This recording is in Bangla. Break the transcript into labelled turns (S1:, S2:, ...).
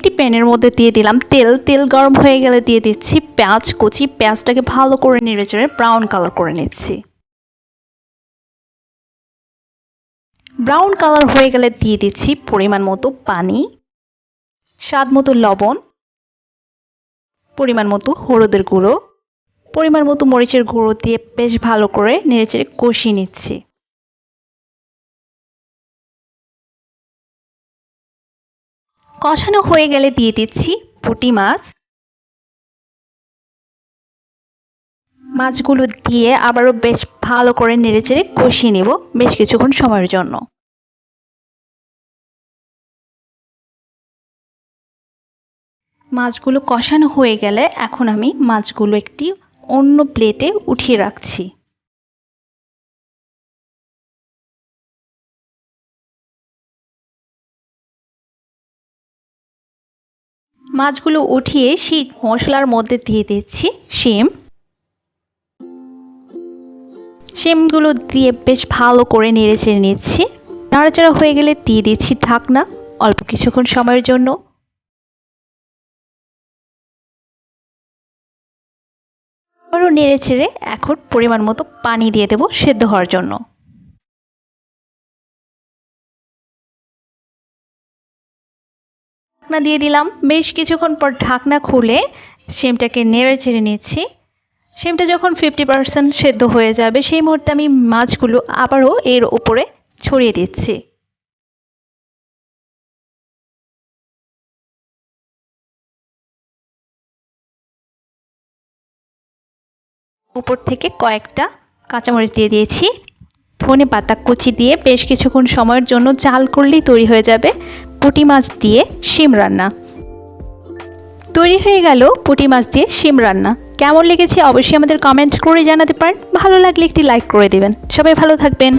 S1: একটি প্যানের মধ্যে দিয়ে দিলাম তেল। তেল গরম হয়ে গেলে দিয়ে দিচ্ছি পেঁয়াজ কুচি। পেঁয়াজটাকে ভালো করে নেড়েচেড়ে ব্রাউন কালার করে নিচ্ছি। ব্রাউন কালার হয়ে গেলে দিয়ে দিচ্ছি পরিমাণ মতো পানি, স্বাদ মতো লবণ, পরিমাণ মতো হলুদের গুঁড়ো, পরিমাণ মতো মরিচের গুঁড়ো দিয়ে বেশ ভালো করে নেড়েচেড়ে কষিয়ে নিচ্ছি। কষানো হয়ে গেলে দিয়ে দিচ্ছি পুঁটি মাছ। মাছগুলো দিয়ে আবারও বেশ ভালো করে নেড়েচেড়ে কষিয়ে নেব বেশ কিছুক্ষণ সময়ের জন্য। মাছগুলো কষানো হয়ে গেলে এখন আমি মাছগুলো একটি অন্য প্লেটে উঠিয়ে রাখছি। মাছগুলো উঠিয়ে সেই মশলার মধ্যে দিয়ে দিচ্ছি শিম। শিমগুলো দিয়ে বেশ ভালো করে নেড়েচেড়ে নিচ্ছি। নাড়াচাড়া হয়ে গেলে দিয়ে দিচ্ছি ঢাকনা অল্প কিছুক্ষণ সময়ের জন্য। আরও নেড়েচেড়ে এখন পরিমাণ মতো পানি দিয়ে দেব সেদ্ধ হওয়ার জন্য। ঢাকনা দিয়ে দিলাম। বেশ কিছুক্ষণ পর ঢাকনা খুলে শিমটাকে নেড়েচেড়ে নিচ্ছি। শিমটা যখন 50% সেদ্ধ হয়ে যাবে সেই মুহূর্তে আমি মাছগুলো আবারও এর উপরে ছড়িয়ে দিচ্ছি। উপর থেকে কয়েকটা কাঁচামরিচ দিয়ে দিয়েছি। ধনে পাতা কুচি দিয়ে বেশ কিছুক্ষণ সময়ের জন্য জাল করলেই তৈরি হয়ে যাবে পুঁটি মাছ দিয়ে শিম রান্না। তৈরি হয়ে গেল পুঁটি মাছ দিয়ে শিম রান্না। কেমন লেগেছে অবশ্যই আমাদের কমেন্ট করে জানাতে পারেন। ভালো লাগলে একটি লাইক করে দেবেন। সবাই ভালো থাকবেন।